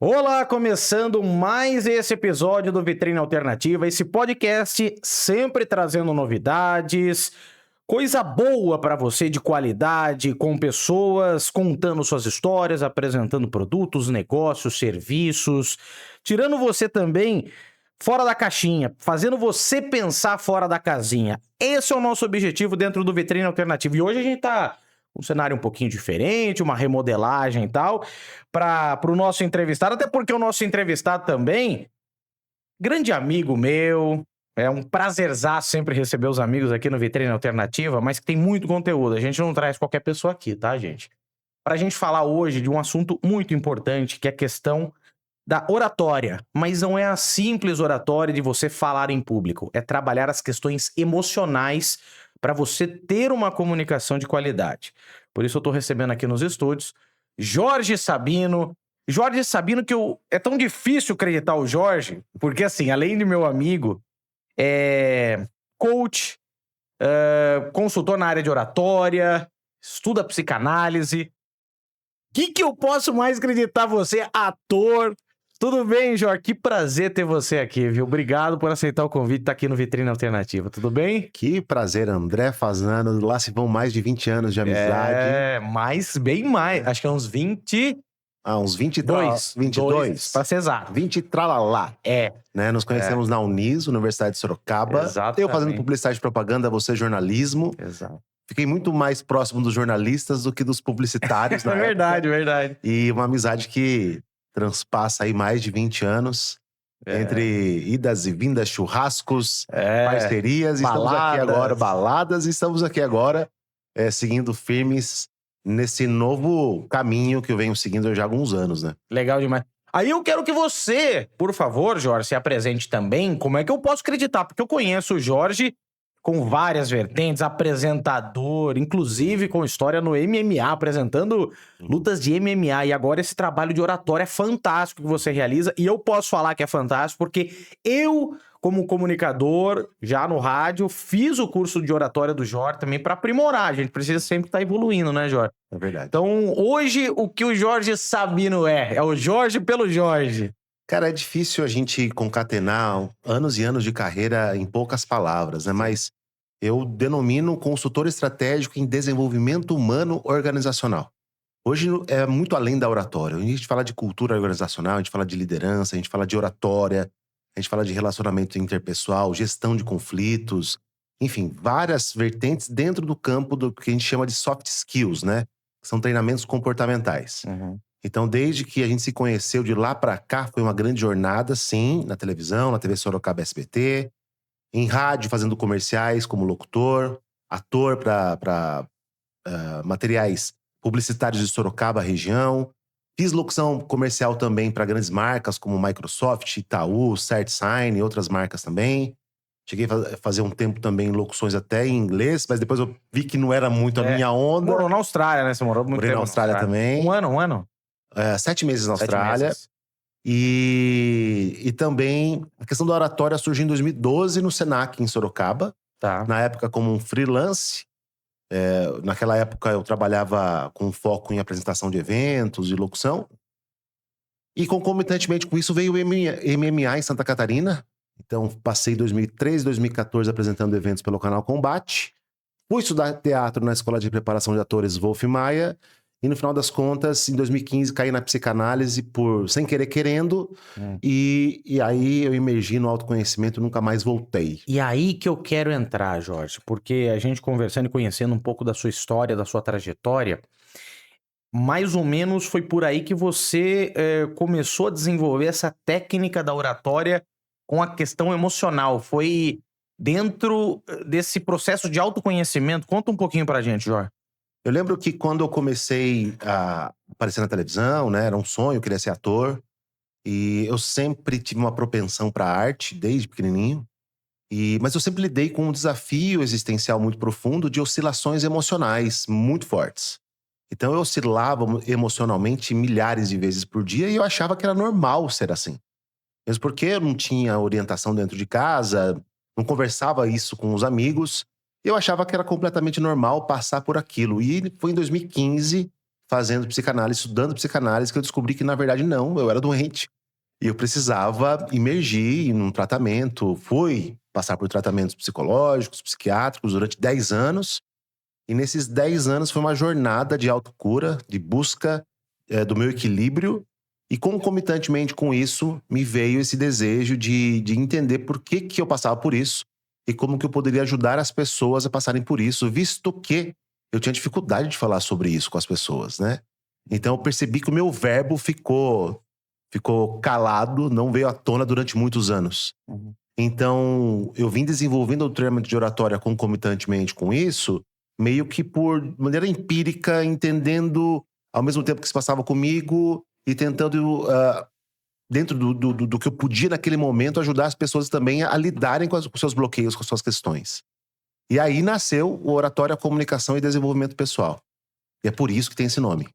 Olá, começando mais esse episódio do Vitrine Alternativa, esse podcast sempre trazendo novidades, coisa boa para você de qualidade, com pessoas contando suas histórias, apresentando produtos, negócios, serviços, tirando você também fora da caixinha, fazendo você pensar fora da casinha. Esse é o nosso objetivo dentro do Vitrine Alternativa. E hoje a gente tá um cenário um pouquinho diferente, uma remodelagem e tal, para o nosso entrevistado, até porque o nosso entrevistado também, grande amigo meu, é um prazerzaço sempre receber os amigos aqui no Vitrine Alternativa, mas que tem muito conteúdo, a gente não traz qualquer pessoa aqui, tá, gente? Pra gente falar hoje de um assunto muito importante, que é a questão da oratória, mas não é a simples oratória de você falar em público, é trabalhar as questões emocionais para você ter uma comunicação de qualidade. Por isso eu tô recebendo aqui nos estúdios Jorge Sabino. Jorge Sabino, é tão difícil acreditar o Jorge, porque assim, além de meu amigo, é coach, consultor na área de oratória, estuda psicanálise. O que eu posso mais acreditar você, ator? Tudo bem, Jorge? Que prazer ter você aqui, viu? Obrigado por aceitar o convite, tá aqui no Vitrine Alternativa. Tudo bem? Que prazer, André Fazano. Lá se vão mais de 20 anos de amizade. Bem mais. Acho que é uns 20... Uns 22. 22? Pra ser exato. 20 tralalá. É. Nos conhecemos na Unis, Universidade de Sorocaba. Exatamente. Eu fazendo publicidade e propaganda, você jornalismo. Exato. Fiquei muito mais próximo dos jornalistas do que dos publicitários na época. Verdade. E uma amizade que transpassa aí mais de 20 anos. Entre idas e vindas, churrascos, parcerias. Baladas. Estamos aqui agora seguindo firmes nesse novo caminho que eu venho seguindo já há alguns anos, né? Legal demais. Aí eu quero que você, por favor, Jorge, se apresente também. Como é que eu posso acreditar? Porque eu conheço o Jorge com várias vertentes, apresentador, inclusive com história no MMA, apresentando lutas de MMA. E agora esse trabalho de oratória é fantástico que você realiza. E eu posso falar que é fantástico porque eu, como comunicador, já no rádio, fiz o curso de oratória do Jorge também para aprimorar. A gente precisa sempre estar evoluindo, né, Jorge? É verdade. Então, hoje, o que o Jorge Sabino é o Jorge pelo Jorge. Cara, é difícil a gente concatenar anos e anos de carreira em poucas palavras, né? Mas eu denomino consultor estratégico em desenvolvimento humano organizacional. Hoje é muito além da oratória. A gente fala de cultura organizacional, a gente fala de liderança, a gente fala de oratória, a gente fala de relacionamento interpessoal, gestão de conflitos, enfim, várias vertentes dentro do campo do que a gente chama de soft skills, né? São treinamentos comportamentais. Então, desde que a gente se conheceu de lá pra cá, foi uma grande jornada, sim, na televisão, na TV Sorocaba SBT, em rádio, fazendo comerciais como locutor, ator para materiais publicitários de Sorocaba, região. Fiz locução comercial também para grandes marcas como Microsoft, Itaú, CertSign e outras marcas também. Cheguei a fazer um tempo também locuções até em inglês, mas depois eu vi que não era muito a minha onda. Morou na Austrália, né? Você morou muito Morei tempo na Austrália também. Um ano? 7 meses na 7 Austrália. meses. E também a questão da oratória surgiu em 2012 no Senac, em Sorocaba. Tá. Na época como um freelance. Naquela época eu trabalhava com foco em apresentação de eventos e locução. E concomitantemente com isso veio o MMA em Santa Catarina. Então passei 2013, 2014 apresentando eventos pelo canal Combate. Fui estudar teatro na Escola de Preparação de Atores Wolf Maia. E no final das contas, em 2015, caí na psicanálise sem querer querendo. E aí eu emergi no autoconhecimento e nunca mais voltei. E aí que eu quero entrar, Jorge, porque a gente conversando e conhecendo um pouco da sua história, da sua trajetória, mais ou menos foi por aí que você começou a desenvolver essa técnica da oratória com a questão emocional. Foi dentro desse processo de autoconhecimento. Conta um pouquinho pra gente, Jorge. Eu lembro que quando eu comecei a aparecer na televisão, né, era um sonho, eu queria ser ator. E eu sempre tive uma propensão para arte, desde pequenininho. Mas eu sempre lidei com um desafio existencial muito profundo de oscilações emocionais muito fortes. Então eu oscilava emocionalmente milhares de vezes por dia e eu achava que era normal ser assim. Mesmo porque eu não tinha orientação dentro de casa, não conversava isso com os amigos. Eu achava que era completamente normal passar por aquilo. E foi em 2015 fazendo psicanálise, estudando psicanálise, que eu descobri que, na verdade, não, eu era doente. E eu precisava imergir num tratamento. Fui passar por tratamentos psicológicos, psiquiátricos durante 10 anos. E nesses 10 anos foi uma jornada de autocura, de busca do meu equilíbrio. E concomitantemente com isso, me veio esse desejo de entender por que eu passava por isso e como que eu poderia ajudar as pessoas a passarem por isso, visto que eu tinha dificuldade de falar sobre isso com as pessoas, né? Então eu percebi que o meu verbo ficou calado, não veio à tona durante muitos anos. Uhum. Então eu vim desenvolvendo o treinamento de oratória concomitantemente com isso, meio que por maneira empírica, entendendo ao mesmo tempo que se passava comigo e tentando, dentro do que eu podia naquele momento, ajudar as pessoas também a lidarem com os seus bloqueios, com as suas questões. E aí nasceu o Oratória, Comunicação e Desenvolvimento Pessoal. E é por isso que tem esse nome.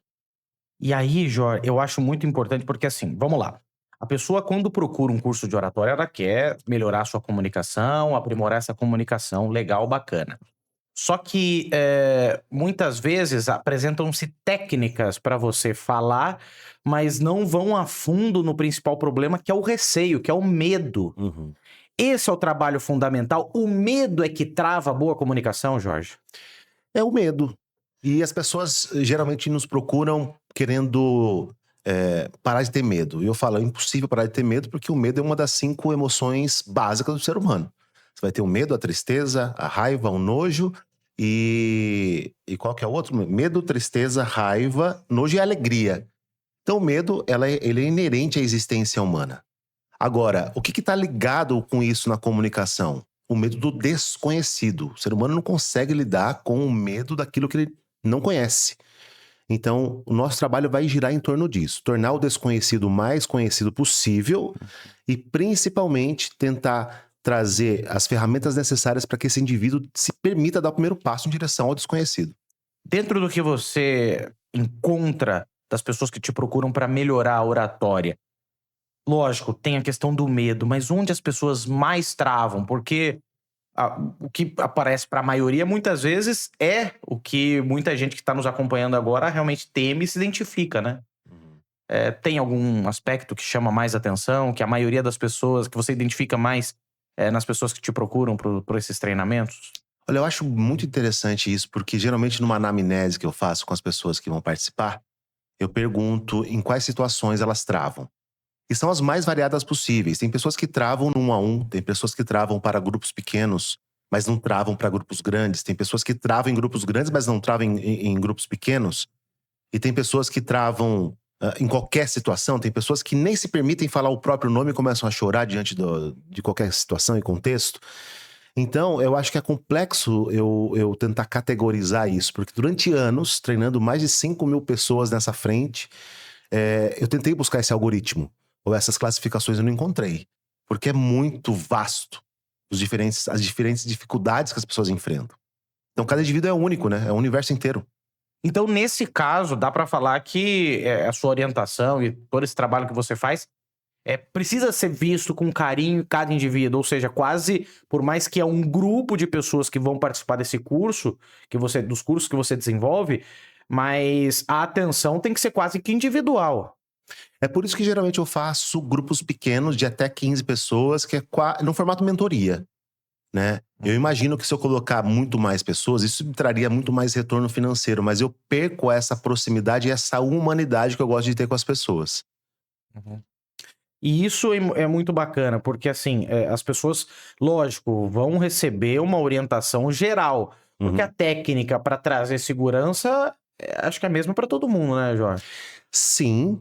E aí, Jor, eu acho muito importante porque assim, vamos lá. A pessoa, quando procura um curso de oratória, ela quer melhorar a sua comunicação, aprimorar essa comunicação legal, bacana. Só que muitas vezes apresentam-se técnicas para você falar, mas não vão a fundo no principal problema, que é o receio, que é o medo. Uhum. Esse é o trabalho fundamental. O medo é que trava a boa comunicação, Jorge? É o medo. E as pessoas geralmente nos procuram querendo parar de ter medo. E eu falo, é impossível parar de ter medo, porque o medo é uma das 5 emoções básicas do ser humano. Você vai ter o medo, a tristeza, a raiva, o nojo e qual que é o outro? Medo, tristeza, raiva, nojo e alegria. Então o medo, ele é inerente à existência humana. Agora, o que está ligado com isso na comunicação? O medo do desconhecido. O ser humano não consegue lidar com o medo daquilo que ele não conhece. Então, o nosso trabalho vai girar em torno disso. Tornar o desconhecido o mais conhecido possível e, principalmente, tentar trazer as ferramentas necessárias para que esse indivíduo se permita dar o primeiro passo em direção ao desconhecido. Dentro do que você encontra das pessoas que te procuram para melhorar a oratória, lógico, tem a questão do medo, mas onde as pessoas mais travam? Porque o que aparece para a maioria, muitas vezes, é o que muita gente que está nos acompanhando agora realmente teme e se identifica, né? Tem algum aspecto que chama mais atenção, que a maioria das pessoas, que você identifica mais nas pessoas que te procuram por esses treinamentos? Olha, eu acho muito interessante isso, porque geralmente numa anamnese que eu faço com as pessoas que vão participar, eu pergunto em quais situações elas travam. E são as mais variadas possíveis. Tem pessoas que travam no 1 a 1, tem pessoas que travam para grupos pequenos, mas não travam para grupos grandes. Tem pessoas que travam em grupos grandes, mas não travam em grupos pequenos. E tem pessoas que travam em qualquer situação. Tem pessoas que nem se permitem falar o próprio nome e começam a chorar diante de qualquer situação e contexto. Então, eu acho que é complexo eu tentar categorizar isso, porque durante anos, treinando mais de 5.000 pessoas nessa frente, eu tentei buscar esse algoritmo, ou essas classificações eu não encontrei, porque é muito vasto as diferentes dificuldades que as pessoas enfrentam. Então, cada indivíduo é único, né? É um universo inteiro. Então, nesse caso, dá para falar que a sua orientação e todo esse trabalho que você faz precisa ser visto com carinho cada indivíduo, ou seja, quase, por mais que é um grupo de pessoas que vão participar desse curso, dos cursos que você desenvolve, mas a atenção tem que ser quase que individual. É por isso que geralmente eu faço grupos pequenos de até 15 pessoas, que é no formato mentoria, né? Eu imagino que se eu colocar muito mais pessoas, isso me traria muito mais retorno financeiro, mas eu perco essa proximidade e essa humanidade que eu gosto de ter com as pessoas. Uhum. E isso é muito bacana, porque assim, as pessoas, lógico, vão receber uma orientação geral. Porque a técnica para trazer segurança, acho que é a mesma para todo mundo, né, Jorge? Sim,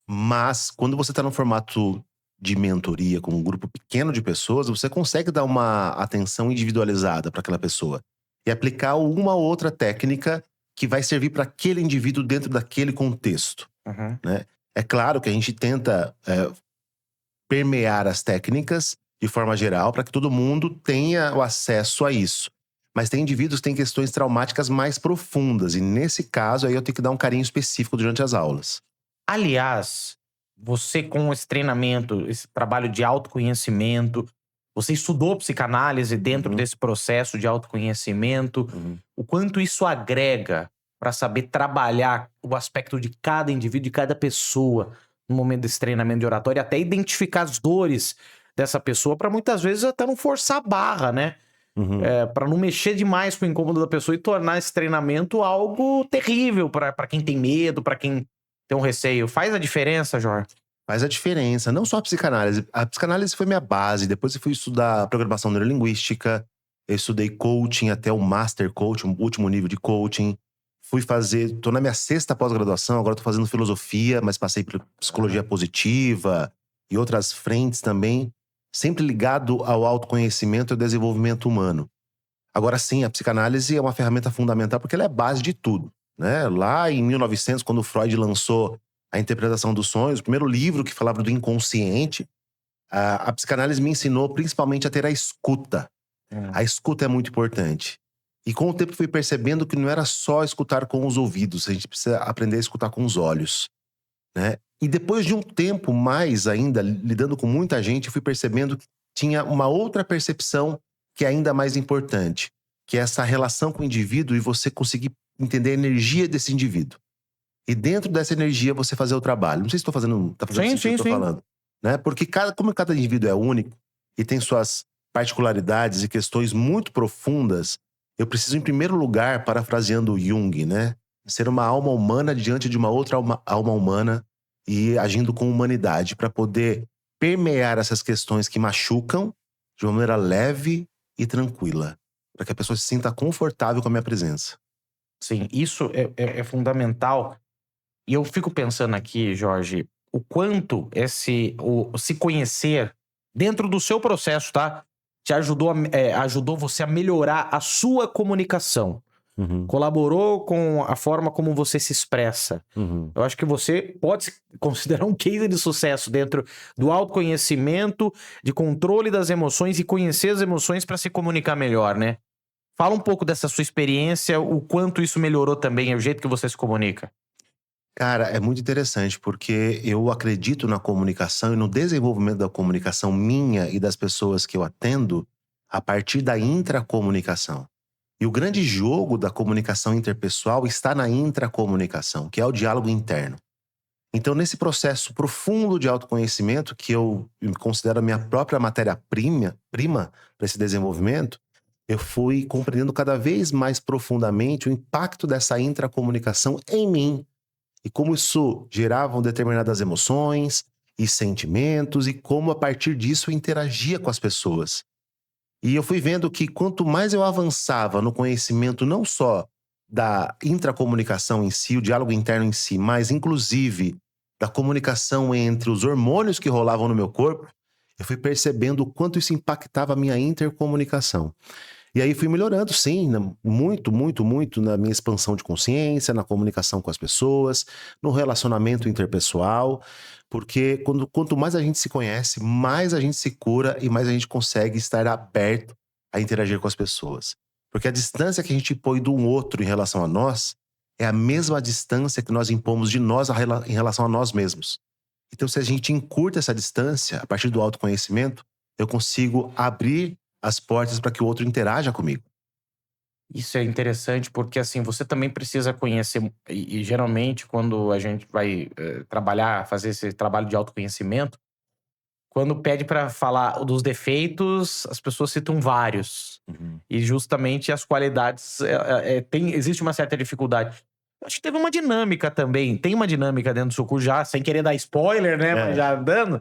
mas quando você está no formato de mentoria, com um grupo pequeno de pessoas, você consegue dar uma atenção individualizada para aquela pessoa e aplicar uma ou outra técnica que vai servir para aquele indivíduo dentro daquele contexto, Uhum. né? É claro que a gente tenta permear as técnicas de forma geral para que todo mundo tenha o acesso a isso. Mas tem indivíduos que têm questões traumáticas mais profundas e nesse caso aí eu tenho que dar um carinho específico durante as aulas. Aliás, você com esse treinamento, esse trabalho de autoconhecimento, você estudou psicanálise dentro desse processo de autoconhecimento, o quanto isso agrega para saber trabalhar o aspecto de cada indivíduo, de cada pessoa no momento desse treinamento de oratória, até identificar as dores dessa pessoa, para muitas vezes até não forçar a barra, né? Uhum. Para não mexer demais com o incômodo da pessoa e tornar esse treinamento algo terrível para quem tem medo, para quem tem um receio. Faz a diferença, Jorge? Faz a diferença, não só a psicanálise. A psicanálise foi minha base, depois eu fui estudar programação neurolinguística, eu estudei coaching até o Master Coaching, o último nível de coaching. Tô na minha 6ª pós-graduação, agora tô fazendo filosofia, mas passei por psicologia positiva e outras frentes também, sempre ligado ao autoconhecimento e ao desenvolvimento humano. Agora sim, a psicanálise é uma ferramenta fundamental porque ela é a base de tudo, né? Lá em 1900, quando Freud lançou a interpretação dos sonhos, o primeiro livro que falava do inconsciente, a psicanálise me ensinou principalmente a ter a escuta. A escuta é muito importante. E com o tempo fui percebendo que não era só escutar com os ouvidos, a gente precisa aprender a escutar com os olhos, né? E depois de um tempo mais ainda, lidando com muita gente, fui percebendo que tinha uma outra percepção que é ainda mais importante, que é essa relação com o indivíduo e você conseguir entender a energia desse indivíduo. E dentro dessa energia você fazer o trabalho. Não sei se tá fazendo sentido o que eu tô falando, né? Porque como cada indivíduo é único e tem suas particularidades e questões muito profundas, eu preciso, em primeiro lugar, parafraseando Jung, né? Ser uma alma humana diante de uma outra alma humana e agindo com humanidade para poder permear essas questões que machucam de uma maneira leve e tranquila, para que a pessoa se sinta confortável com a minha presença. Sim, isso é fundamental. E eu fico pensando aqui, Jorge, o quanto se conhecer dentro do seu processo, tá? Te ajudou você a melhorar a sua comunicação. Colaborou com a forma como você se expressa. Eu acho que você pode se considerar um case de sucesso dentro do autoconhecimento, de controle das emoções e conhecer as emoções para se comunicar melhor, né? Fala um pouco dessa sua experiência, o quanto isso melhorou também o jeito que você se comunica. Cara, é muito interessante porque eu acredito na comunicação e no desenvolvimento da comunicação minha e das pessoas que eu atendo a partir da intracomunicação. E o grande jogo da comunicação interpessoal está na intracomunicação, que é o diálogo interno. Então, nesse processo profundo de autoconhecimento, que eu considero a minha própria matéria-prima para esse desenvolvimento, eu fui compreendendo cada vez mais profundamente o impacto dessa intracomunicação em mim. E como isso gerava determinadas emoções e sentimentos e como a partir disso eu interagia com as pessoas. E eu fui vendo que quanto mais eu avançava no conhecimento não só da intracomunicação em si, o diálogo interno em si, mas inclusive da comunicação entre os hormônios que rolavam no meu corpo, eu fui percebendo o quanto isso impactava a minha intercomunicação. E aí fui melhorando, sim, muito, muito, muito na minha expansão de consciência, na comunicação com as pessoas, no relacionamento interpessoal, porque quanto mais a gente se conhece, mais a gente se cura e mais a gente consegue estar aberto a interagir com as pessoas. Porque a distância que a gente impõe do outro em relação a nós é a mesma distância que nós impomos de nós em relação a nós mesmos. Então, se a gente encurta essa distância, a partir do autoconhecimento, eu consigo abrir as portas para que o outro interaja comigo. Isso é interessante porque, assim, você também precisa conhecer e geralmente quando a gente vai fazer esse trabalho de autoconhecimento, quando pede para falar dos defeitos, as pessoas citam vários. E justamente as qualidades, existe uma certa dificuldade. Acho que teve uma dinâmica também, tem uma dinâmica dentro do seu curso já, sem querer dar spoiler, né, mas já dando.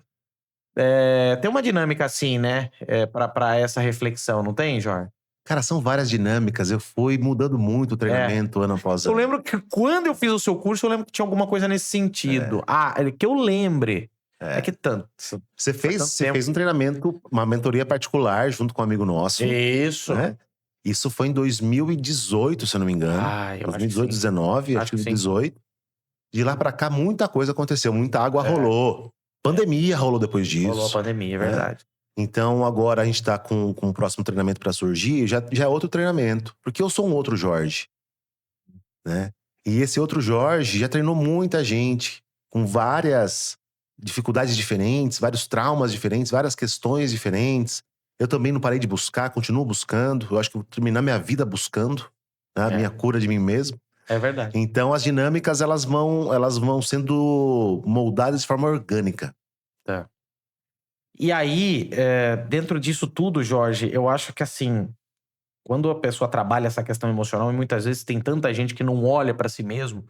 Tem uma dinâmica assim, né, pra essa reflexão, não tem, Jorge? Cara, são várias dinâmicas. Eu fui mudando muito o treinamento ano após Eu ano. lembro que quando eu fiz o seu curso, eu lembro que tinha alguma coisa nesse sentido. Que eu lembre. É que tanto. Você fez um treinamento, uma mentoria particular junto com um amigo nosso. Isso. Né? Isso foi em 2018, se eu não me engano. Eu acho que 2018, sim. 19, acho que 2018. De lá pra cá, muita coisa aconteceu. Muita água rolou. Pandemia rolou depois disso. Rolou a pandemia, é verdade. Então, agora a gente tá com o próximo treinamento pra surgir, já é outro treinamento. Porque eu sou um outro Jorge, né? E esse outro Jorge já treinou muita gente, com várias dificuldades diferentes, vários traumas diferentes, várias questões diferentes. Eu também não parei de buscar, continuo buscando. Eu acho que eu vou terminar minha vida buscando, né? A minha cura de mim mesmo. É verdade. Então as dinâmicas elas vão sendo moldadas de forma orgânica. Tá. E aí, dentro disso tudo, Jorge, eu acho que assim, quando a pessoa trabalha essa questão emocional, e muitas vezes tem tanta gente que não olha pra si mesmo,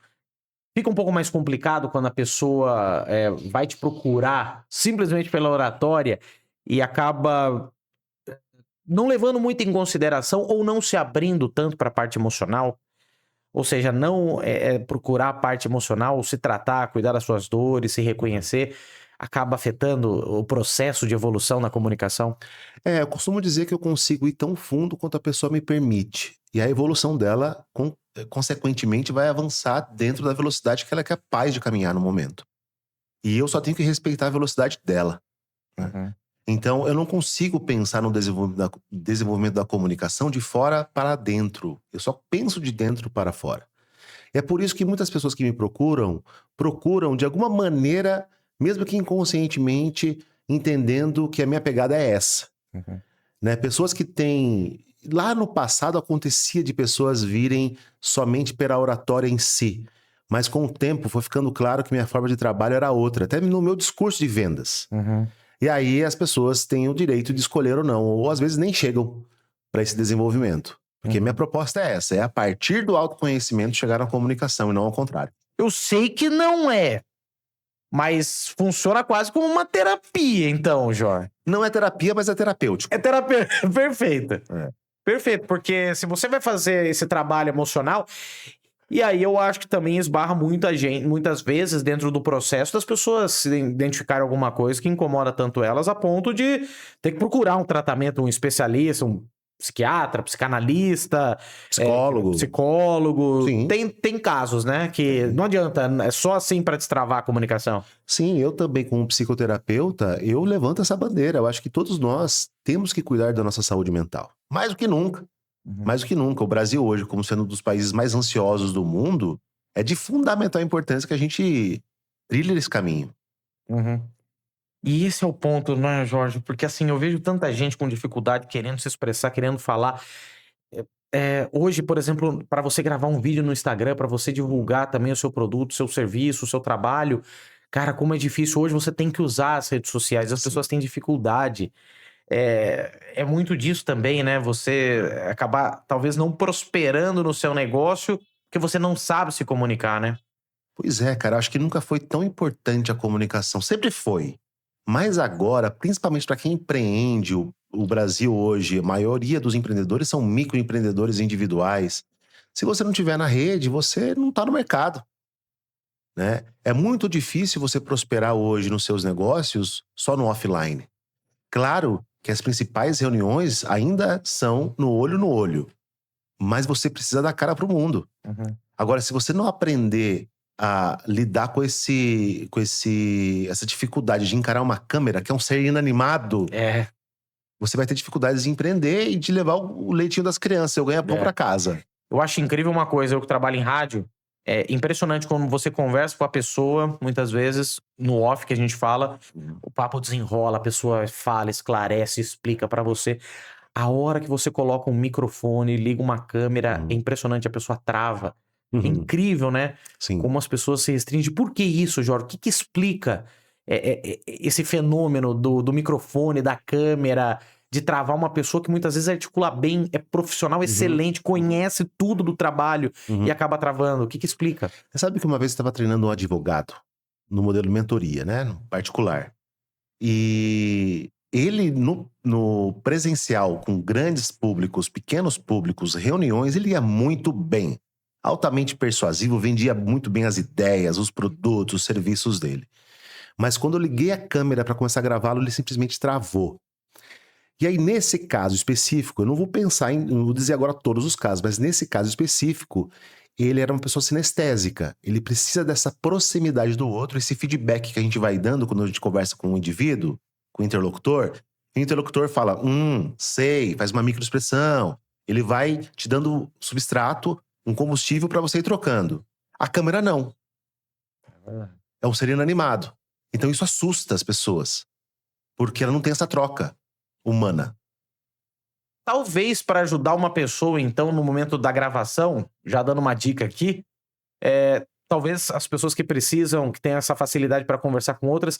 fica um pouco mais complicado quando a pessoa vai te procurar simplesmente pela oratória e acaba não levando muito em consideração ou não se abrindo tanto para a parte emocional. Ou seja, não procurar a parte emocional, se tratar, cuidar das suas dores, se reconhecer, acaba afetando o processo de evolução na comunicação. Eu costumo dizer que eu consigo ir tão fundo quanto a pessoa me permite. E a evolução dela, consequentemente, vai avançar dentro da velocidade que ela é capaz de caminhar no momento. E eu só tenho que respeitar a velocidade dela, né? Uhum. Então, eu não consigo pensar no desenvolvimento da comunicação de fora para dentro. Eu só penso de dentro para fora. É por isso que muitas pessoas que me procuram de alguma maneira, mesmo que inconscientemente, entendendo que a minha pegada é essa. Uhum. Né? Pessoas que têm... Lá no passado acontecia de pessoas virem somente pela oratória em si. Mas com o tempo foi ficando claro que minha forma de trabalho era outra. Até no meu discurso de vendas. Uhum. E aí as pessoas têm o direito de escolher ou não. Ou às vezes nem chegam para esse desenvolvimento. Porque minha proposta é essa. É a partir do autoconhecimento chegar na comunicação e não ao contrário. Eu sei que não é, mas funciona quase como uma terapia, então, Jorge. Não é terapia, mas é terapêutico. É terapia perfeita. É. Perfeito, porque se você vai fazer esse trabalho emocional, e aí eu acho que também esbarra muita gente, muitas vezes dentro do processo das pessoas se identificarem alguma coisa que incomoda tanto elas a ponto de ter que procurar um tratamento, um especialista, um psiquiatra, psicanalista, Psicólogo. psicólogo. Sim. Tem casos, né, que não adianta, é só assim pra destravar a comunicação. Sim, eu também, como psicoterapeuta, eu levanto essa bandeira. Eu acho que todos nós temos que cuidar da nossa saúde mental. Mais do que nunca. Mais do que nunca. O Brasil hoje, como sendo um dos países mais ansiosos do mundo, é de fundamental importância que a gente trilhe esse caminho. Uhum. E esse é o ponto, né, Jorge? Porque assim, eu vejo tanta gente com dificuldade querendo se expressar, querendo falar. Hoje, por exemplo, para você gravar um vídeo no Instagram, para você divulgar também o seu produto, o seu serviço, o seu trabalho, cara, como é difícil. Hoje você tem que usar as redes sociais, as Sim. pessoas têm dificuldade. É muito disso também, né? Você acabar talvez não prosperando no seu negócio porque você não sabe se comunicar, né? Pois é, cara, acho que nunca foi tão importante a comunicação. Sempre foi. Mas agora, principalmente para quem empreende, o Brasil hoje, a maioria dos empreendedores são microempreendedores individuais. Se você não tiver na rede, você não está no mercado, né? É muito difícil você prosperar hoje nos seus negócios só no offline. Claro que as principais reuniões ainda são no olho, mas você precisa dar cara para o mundo. Uhum. Agora, se você não aprender a lidar com essa dificuldade de encarar uma câmera, que é um ser inanimado, você vai ter dificuldades de empreender e de levar o leitinho das crianças, eu ganho pão para casa. Eu acho incrível uma coisa, eu que trabalho em rádio, é impressionante quando você conversa com a pessoa, muitas vezes, no off que a gente fala, o papo desenrola, a pessoa fala, esclarece, explica pra você. A hora que você coloca um microfone, liga uma câmera, é impressionante, a pessoa trava. É incrível, né? Sim. Como as pessoas se restringem. Por que isso, Jorge? O que explica esse fenômeno do microfone, da câmera, de travar uma pessoa que muitas vezes articula bem, é profissional excelente, conhece tudo do trabalho e acaba travando? O que explica? Você sabe que uma vez eu estava treinando um advogado no modelo mentoria, né? No particular. E ele, no presencial, com grandes públicos, pequenos públicos, reuniões, ele ia muito bem. Altamente persuasivo, vendia muito bem as ideias, os produtos, os serviços dele. Mas quando eu liguei a câmera para começar a gravá-lo, ele simplesmente travou. E aí, nesse caso específico, eu não vou pensar não vou dizer agora todos os casos, mas nesse caso específico, ele era uma pessoa sinestésica. Ele precisa dessa proximidade do outro, esse feedback que a gente vai dando quando a gente conversa com um indivíduo, com o interlocutor fala, sei, faz uma microexpressão. Ele vai te dando substrato, um combustível para você ir trocando. A câmera não. É um ser inanimado. Então isso assusta as pessoas, porque ela não tem essa troca humana. Talvez para ajudar uma pessoa, então, no momento da gravação, já dando uma dica aqui, Talvez as pessoas que precisam, que têm essa facilidade para conversar com outras,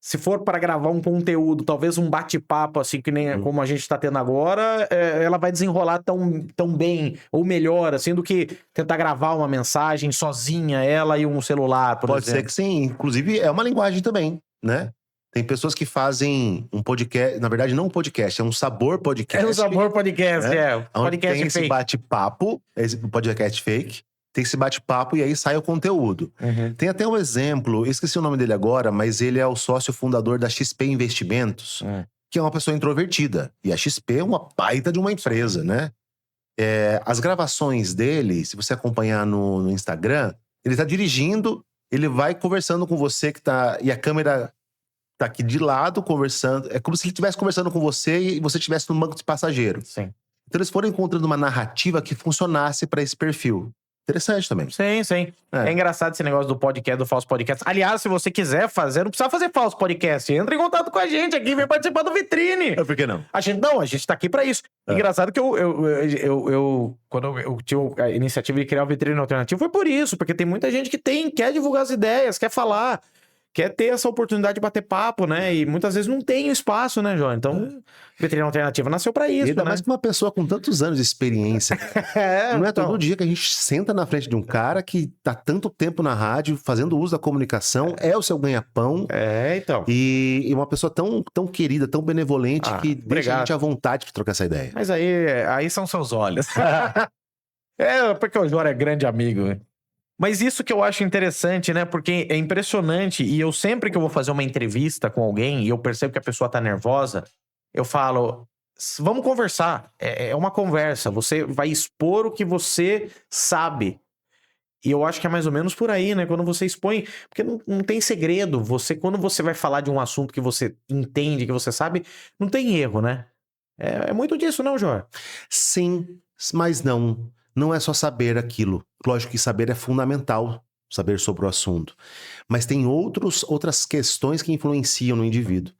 se for para gravar um conteúdo, talvez um bate-papo, assim, que nem como a gente tá tendo agora, ela vai desenrolar tão bem, ou melhor, assim, do que tentar gravar uma mensagem sozinha, ela e um celular, por Pode exemplo. ser que sim. Inclusive, é uma linguagem também, né? Tem pessoas que fazem um podcast, na verdade não um podcast, é um sabor podcast. É um sabor podcast, Onde podcast tem esse fake. bate-papo, esse podcast fake, tem esse bate-papo e aí sai o conteúdo. Tem até um exemplo, eu esqueci o nome dele agora, mas ele é o sócio fundador da XP Investimentos, que é uma pessoa introvertida. E a XP é uma baita de uma empresa, né? As gravações dele, se você acompanhar no Instagram, ele tá dirigindo, ele vai conversando com você que tá... E a câmera tá aqui de lado, conversando. É como se ele estivesse conversando com você e você estivesse no banco de passageiro. Sim. Então eles foram encontrando uma narrativa que funcionasse para esse perfil. Interessante também. Sim. É engraçado esse negócio do podcast, do falso podcast. Aliás, se você quiser fazer, não precisa fazer falso podcast. Entra em contato com a gente aqui, vem participar do Vitrine. Por que não? A gente tá aqui pra isso. Engraçado que quando eu tinha a iniciativa de criar o Vitrine Alternativo, foi por isso, porque tem muita gente que quer divulgar as ideias, quer falar, quer ter essa oportunidade de bater papo, né? E muitas vezes não tem espaço, né, João? Então, Vitrine Alternativa nasceu pra isso, ainda né? mais que uma pessoa com tantos anos de experiência. Não é todo dia que a gente senta na frente de um cara que tá tanto tempo na rádio, fazendo uso da comunicação, é o seu ganha-pão. Então. E uma pessoa tão querida, tão benevolente, que deixa a gente à vontade pra trocar essa ideia. Mas aí são seus olhos. Porque o João é grande amigo, né? Mas isso que eu acho interessante, né? Porque é impressionante, e eu sempre que eu vou fazer uma entrevista com alguém e eu percebo que a pessoa tá nervosa, eu falo, vamos conversar. É uma conversa, você vai expor o que você sabe. E eu acho que é mais ou menos por aí, né? Quando você expõe, porque não tem segredo. Quando você vai falar de um assunto que você entende, que você sabe, não tem erro, né? É muito disso, não, João? Sim, mas não. Não é só saber aquilo. Lógico que saber é fundamental, saber sobre o assunto. Mas tem outras questões que influenciam no indivíduo.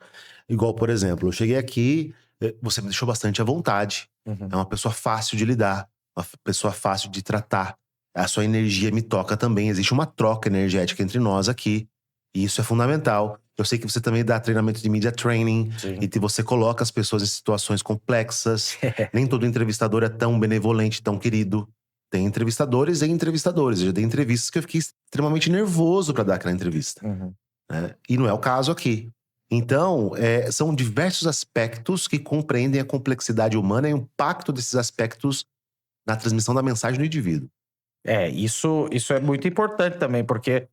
Igual, por exemplo, eu cheguei aqui, você me deixou bastante à vontade. É uma pessoa fácil de lidar, uma pessoa fácil de tratar. A sua energia me toca também. Existe uma troca energética entre nós aqui. E isso é fundamental. Eu sei que você também dá treinamento de media training. Sim. E você coloca as pessoas em situações complexas. Nem todo entrevistador é tão benevolente, tão querido. Tem entrevistadores e entrevistadores. Eu já dei entrevistas que eu fiquei extremamente nervoso para dar aquela entrevista. Né? E não é o caso aqui. Então, são diversos aspectos que compreendem a complexidade humana e o impacto desses aspectos na transmissão da mensagem do indivíduo. Isso é muito importante também, porque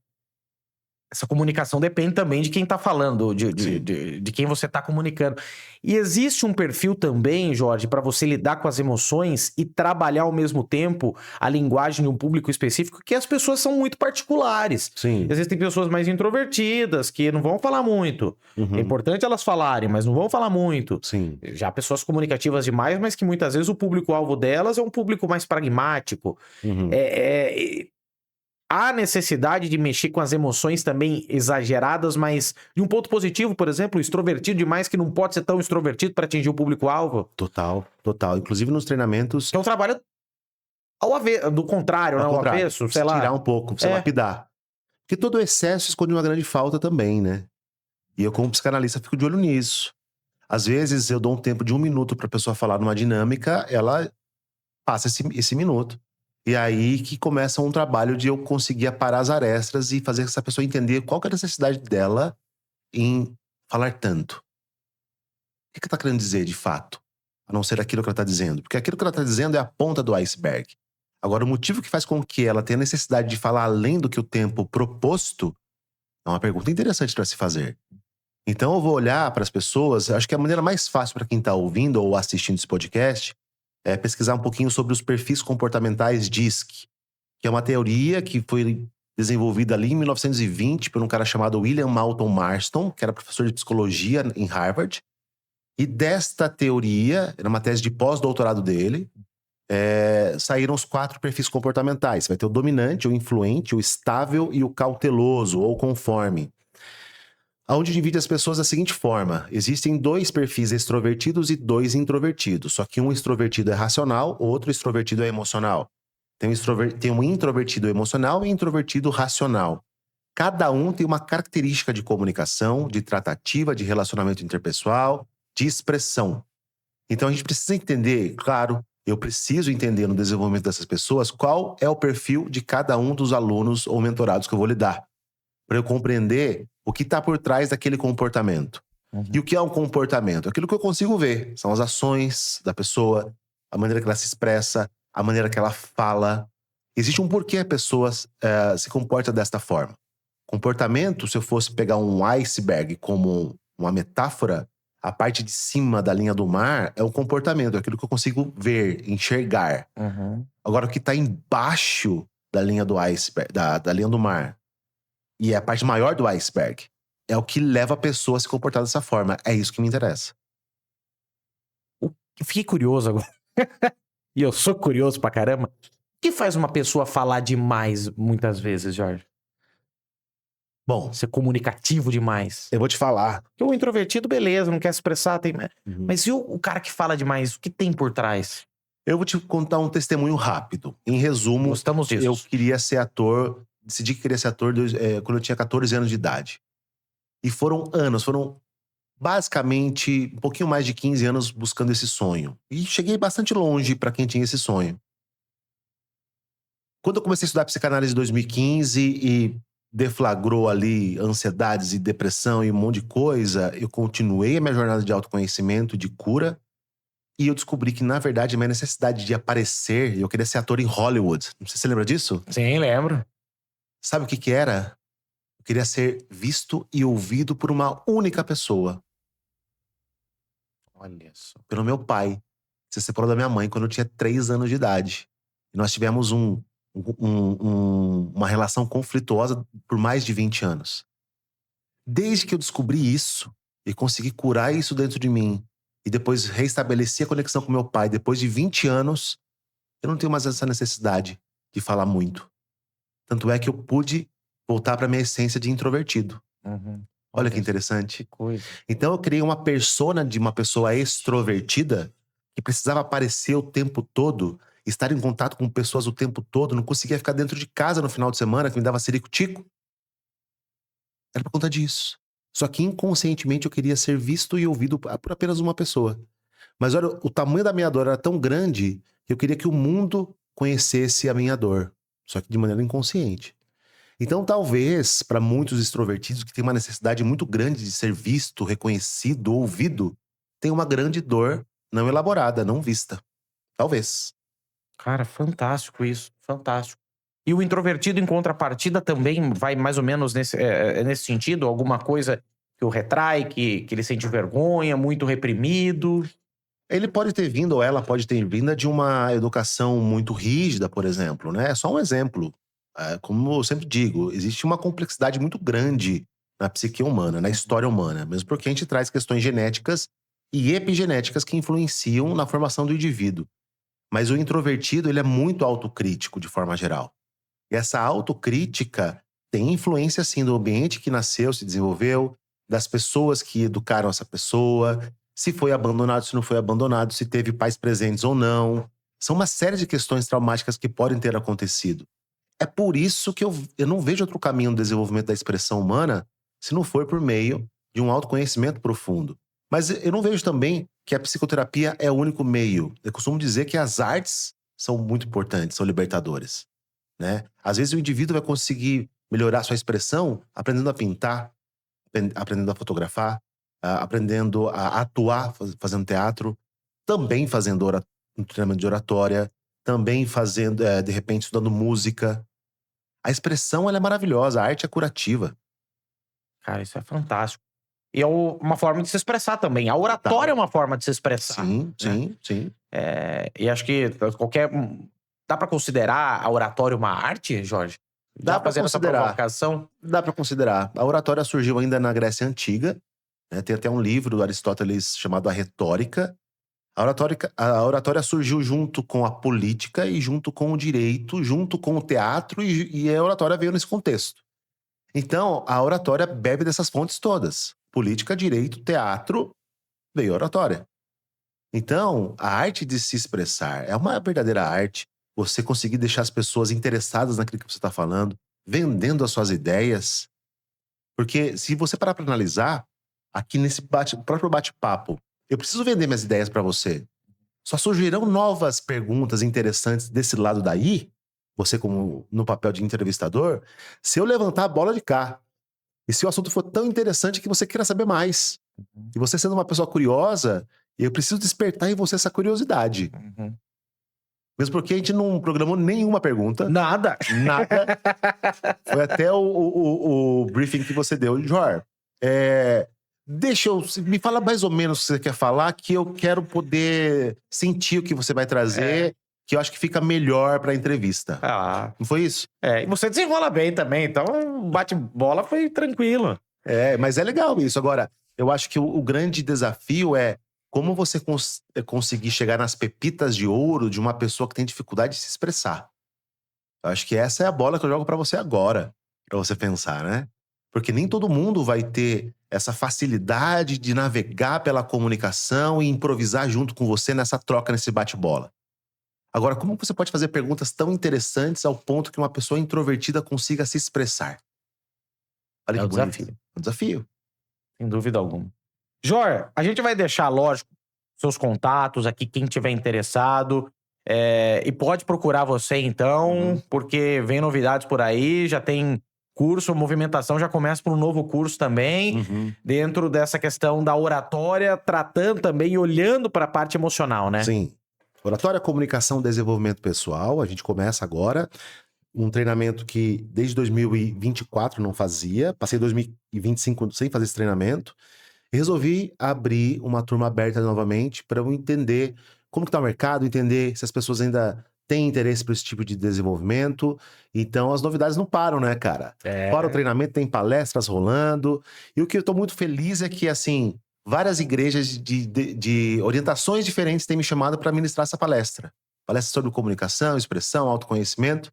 essa comunicação depende também de quem tá falando, de quem você tá comunicando. E existe um perfil também, Jorge, para você lidar com as emoções e trabalhar ao mesmo tempo a linguagem de um público específico, que as pessoas são muito particulares. Sim. Existem pessoas mais introvertidas, que não vão falar muito. É importante elas falarem, mas não vão falar muito. Sim. Já pessoas comunicativas demais, mas que muitas vezes o público-alvo delas é um público mais pragmático. Há necessidade de mexer com as emoções também exageradas, mas de um ponto positivo, por exemplo, extrovertido demais que não pode ser tão extrovertido para atingir o público-alvo. Total. Inclusive nos treinamentos... Que é um trabalho do contrário, ao avesso, sei lá. Tirar um pouco, você lapidar. Porque todo excesso esconde uma grande falta também, né? E eu, como psicanalista, fico de olho nisso. Às vezes, eu dou um tempo de 1 minuto pra pessoa falar numa dinâmica, ela passa esse minuto. E aí que começa um trabalho de eu conseguir aparar as arestas e fazer essa pessoa entender qual que é a necessidade dela em falar tanto. O que ela tá querendo dizer, de fato? A não ser aquilo que ela tá dizendo. Porque aquilo que ela tá dizendo é a ponta do iceberg. Agora, o motivo que faz com que ela tenha necessidade de falar além do que o tempo proposto é uma pergunta interessante para se fazer. Então, eu vou olhar para as pessoas, acho que a maneira mais fácil para quem tá ouvindo ou assistindo esse podcast é pesquisar um pouquinho sobre os perfis comportamentais DISC, que é uma teoria que foi desenvolvida ali em 1920 por um cara chamado William Moulton Marston, que era professor de psicologia em Harvard. E desta teoria, era uma tese de pós-doutorado dele, saíram os 4 perfis comportamentais. Você vai ter o dominante, o influente, o estável e o cauteloso, ou conforme. Onde divide as pessoas da seguinte forma: existem 2 perfis extrovertidos e 2 introvertidos. Só que um extrovertido é racional, o outro extrovertido é emocional. Tem um introvertido emocional e introvertido racional. Cada um tem uma característica de comunicação, de tratativa, de relacionamento interpessoal, de expressão. Então a gente precisa entender, claro, eu preciso entender no desenvolvimento dessas pessoas qual é o perfil de cada um dos alunos ou mentorados que eu vou lidar, para eu compreender o que está por trás daquele comportamento. E o que é um comportamento? Aquilo que eu consigo ver. São as ações da pessoa, a maneira que ela se expressa, a maneira que ela fala. Existe um porquê a pessoa se comporta desta forma. Comportamento, se eu fosse pegar um iceberg como uma metáfora, a parte de cima da linha do mar é um comportamento, é aquilo que eu consigo ver, enxergar. Agora, o que está embaixo da linha do iceberg, da linha do mar, e é a parte maior do iceberg, é o que leva a pessoa a se comportar dessa forma. É isso que me interessa. Eu fiquei curioso agora. E eu sou curioso pra caramba. O que faz uma pessoa falar demais muitas vezes, Jorge? Bom, Ser comunicativo demais. eu vou te falar. Porque o introvertido, beleza, não quer se expressar, tem... Mas e o cara que fala demais? O que tem por trás? Eu vou te contar um testemunho rápido. Em resumo, Gostamos disso. eu queria ser ator, decidi que queria ser ator quando eu tinha 14 anos de idade. E foram basicamente um pouquinho mais de 15 anos buscando esse sonho. E cheguei bastante longe para quem tinha esse sonho. Quando eu comecei a estudar psicanálise em 2015 e deflagrou ali ansiedades e depressão e um monte de coisa, eu continuei a minha jornada de autoconhecimento, de cura, e eu descobri que, na verdade, a minha necessidade de aparecer, eu queria ser ator em Hollywood. Não sei se você lembra disso? Sim, lembro. Sabe o que era? Eu queria ser visto e ouvido por uma única pessoa. Olha só. Pelo meu pai. Se separou da minha mãe quando eu tinha 3 anos de idade. E nós tivemos uma relação conflituosa por mais de 20 anos. Desde que eu descobri isso e consegui curar isso dentro de mim, e depois reestabeleci a conexão com meu pai, depois de 20 anos, eu não tenho mais essa necessidade de falar muito. Tanto é que eu pude voltar para minha essência de introvertido. Olha que interessante. Que coisa. Então eu criei uma persona de uma pessoa extrovertida que precisava aparecer o tempo todo, estar em contato com pessoas o tempo todo, não conseguia ficar dentro de casa no final de semana, que me dava cirico-tico. Era por conta disso. Só que inconscientemente eu queria ser visto e ouvido por apenas uma pessoa. Mas olha, o tamanho da minha dor era tão grande que eu queria que o mundo conhecesse a minha dor. Só que de maneira inconsciente. Então, talvez, para muitos extrovertidos que têm uma necessidade muito grande de ser visto, reconhecido, ouvido, tem uma grande dor não elaborada, não vista. Talvez. Cara, fantástico isso. Fantástico. E o introvertido, em contrapartida, também vai mais ou menos nesse sentido? Alguma coisa que o retrai, que ele sente vergonha, muito reprimido? Ele pode ter vindo, ou ela pode ter vindo de uma educação muito rígida, por exemplo, né? É só um exemplo. Como eu sempre digo, existe uma complexidade muito grande na psique humana, na história humana, mesmo porque a gente traz questões genéticas e epigenéticas que influenciam na formação do indivíduo. Mas o introvertido, ele é muito autocrítico de forma geral. E essa autocrítica tem influência, sim, do ambiente que nasceu, se desenvolveu, das pessoas que educaram essa pessoa, se foi abandonado, se não foi abandonado, se teve pais presentes ou não. São uma série de questões traumáticas que podem ter acontecido. É por isso que eu não vejo outro caminho no desenvolvimento da expressão humana se não for por meio de um autoconhecimento profundo. Mas eu não vejo também que a psicoterapia é o único meio. Eu costumo dizer que as artes são muito importantes, são libertadoras, né? Às vezes o indivíduo vai conseguir melhorar sua expressão aprendendo a pintar, aprendendo a fotografar, aprendendo a atuar, fazendo teatro, também fazendo um treinamento de oratória, também fazendo, de repente, estudando música. A expressão, ela é maravilhosa, a arte é curativa. Cara, isso é fantástico. E é uma forma de se expressar também. A oratória é uma forma de se expressar. Sim, sim, sim. E acho que dá pra considerar a oratória uma arte, Jorge? Dá pra fazendo essa considerar. provocação? Dá pra considerar. A oratória surgiu ainda na Grécia Antiga, né? Tem até um livro do Aristóteles chamado A Retórica. A oratória surgiu junto com a política e junto com o direito, junto com o teatro, e a oratória veio nesse contexto. Então, a oratória bebe dessas fontes todas. Política, direito, teatro, veio a oratória. Então, a arte de se expressar é uma verdadeira arte. você conseguir deixar as pessoas interessadas naquilo que você está falando, vendendo as suas ideias. Porque se você parar para analisar, aqui nesse próprio bate-papo, eu preciso vender minhas ideias para você. Só surgirão novas perguntas interessantes desse lado daí, você como no papel de entrevistador, se eu levantar a bola de cá. E se o assunto for tão interessante que você queira saber mais. E você sendo uma pessoa curiosa, eu preciso despertar em você essa curiosidade. Mesmo porque a gente não programou nenhuma pergunta. Nada. Nada. Foi até o briefing que você deu. Jor, me fala mais ou menos o que você quer falar, que eu quero poder sentir o que você vai trazer, que eu acho que fica melhor pra entrevista. Não foi isso? E você desenrola bem também, então o bate-bola foi tranquilo. Mas é legal isso. Agora, eu acho que o grande desafio é como você conseguir chegar nas pepitas de ouro de uma pessoa que tem dificuldade de se expressar. Eu acho que essa é a bola que eu jogo pra você agora, pra você pensar, né? Porque nem todo mundo vai ter essa facilidade de navegar pela comunicação e improvisar junto com você nessa troca, nesse bate-bola. Agora, como você pode fazer perguntas tão interessantes ao ponto que uma pessoa introvertida consiga se expressar? Olha que desafio. É um desafio. Sem dúvida alguma. Jor, a gente vai deixar, lógico, seus contatos aqui, quem tiver interessado. E pode procurar você, então, porque vem novidades por aí, já tem curso, movimentação já começa para um novo curso também, dentro dessa questão da oratória, tratando também e olhando para a parte emocional, né? Sim. Oratória, comunicação, desenvolvimento pessoal. A gente começa agora um treinamento que desde 2024 não fazia. Passei 2025 sem fazer esse treinamento. E resolvi abrir uma turma aberta novamente para eu entender como que tá o mercado, entender se as pessoas ainda têm interesse por esse tipo de desenvolvimento. Então as novidades não param, né, cara? Fora o treinamento, tem palestras rolando. E o que eu tô muito feliz é que, assim, várias igrejas de orientações diferentes têm me chamado para ministrar essa palestra. Palestra sobre comunicação, expressão, autoconhecimento.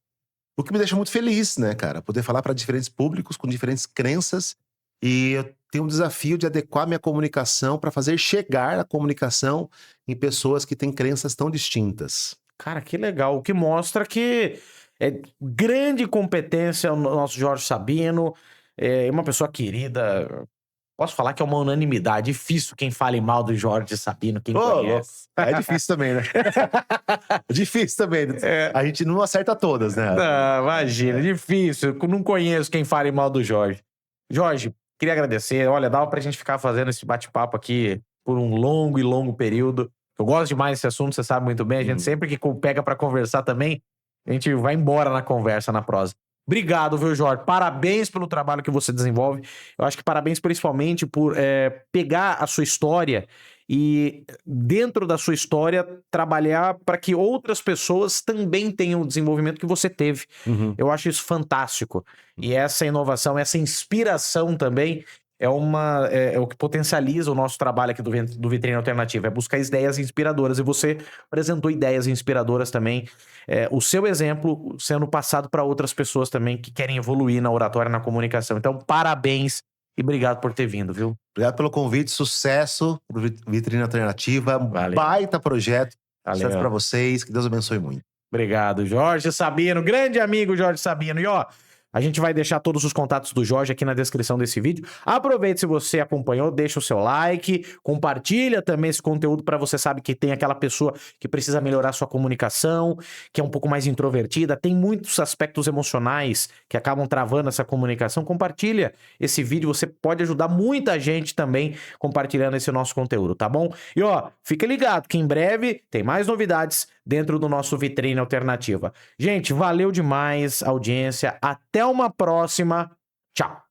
O que me deixa muito feliz, né, cara? Poder falar para diferentes públicos, com diferentes crenças. E eu tenho um desafio de adequar minha comunicação para fazer chegar a comunicação em pessoas que têm crenças tão distintas. Cara, que legal. O que mostra que é grande competência o nosso Jorge Sabino. É uma pessoa querida. Posso falar que é uma unanimidade. Difícil quem fale mal do Jorge Sabino, quem conhece. É difícil também, né? Difícil também. A gente não acerta todas, né? Não, imagina, difícil. Eu não conheço quem fale mal do Jorge. Jorge, queria agradecer. Olha, dava pra gente ficar fazendo esse bate-papo aqui por um longo e longo período. Eu gosto demais desse assunto, você sabe muito bem. A gente sempre que pega pra conversar também, a gente vai embora na conversa, na prosa. Obrigado, viu, Jorge? Parabéns pelo trabalho que você desenvolve. Eu acho que parabéns principalmente por pegar a sua história e, dentro da sua história, trabalhar para que outras pessoas também tenham o desenvolvimento que você teve. Eu acho isso fantástico. E essa inovação, essa inspiração também é o que potencializa o nosso trabalho aqui do Vitrine Alternativa, é buscar ideias inspiradoras. E você apresentou ideias inspiradoras também. O seu exemplo sendo passado para outras pessoas também que querem evoluir na oratória, na comunicação. Então, parabéns e obrigado por ter vindo, viu? Obrigado pelo convite, sucesso pro Vitrine Alternativa. Valeu. Baita projeto. Valeu. Sucesso pra vocês, que Deus abençoe muito. Obrigado, Jorge Sabino, grande amigo Jorge Sabino. E ó, a gente vai deixar todos os contatos do Jorge aqui na descrição desse vídeo. Aproveite, se você acompanhou, deixa o seu like, compartilha também esse conteúdo para você sabe que tem aquela pessoa que precisa melhorar sua comunicação, que é um pouco mais introvertida, tem muitos aspectos emocionais que acabam travando essa comunicação. Compartilha esse vídeo, você pode ajudar muita gente também compartilhando esse nosso conteúdo, tá bom? E ó, fica ligado que em breve tem mais novidades dentro do nosso Vitrine Alternativa. Gente, valeu demais a audiência. Até uma próxima. Tchau.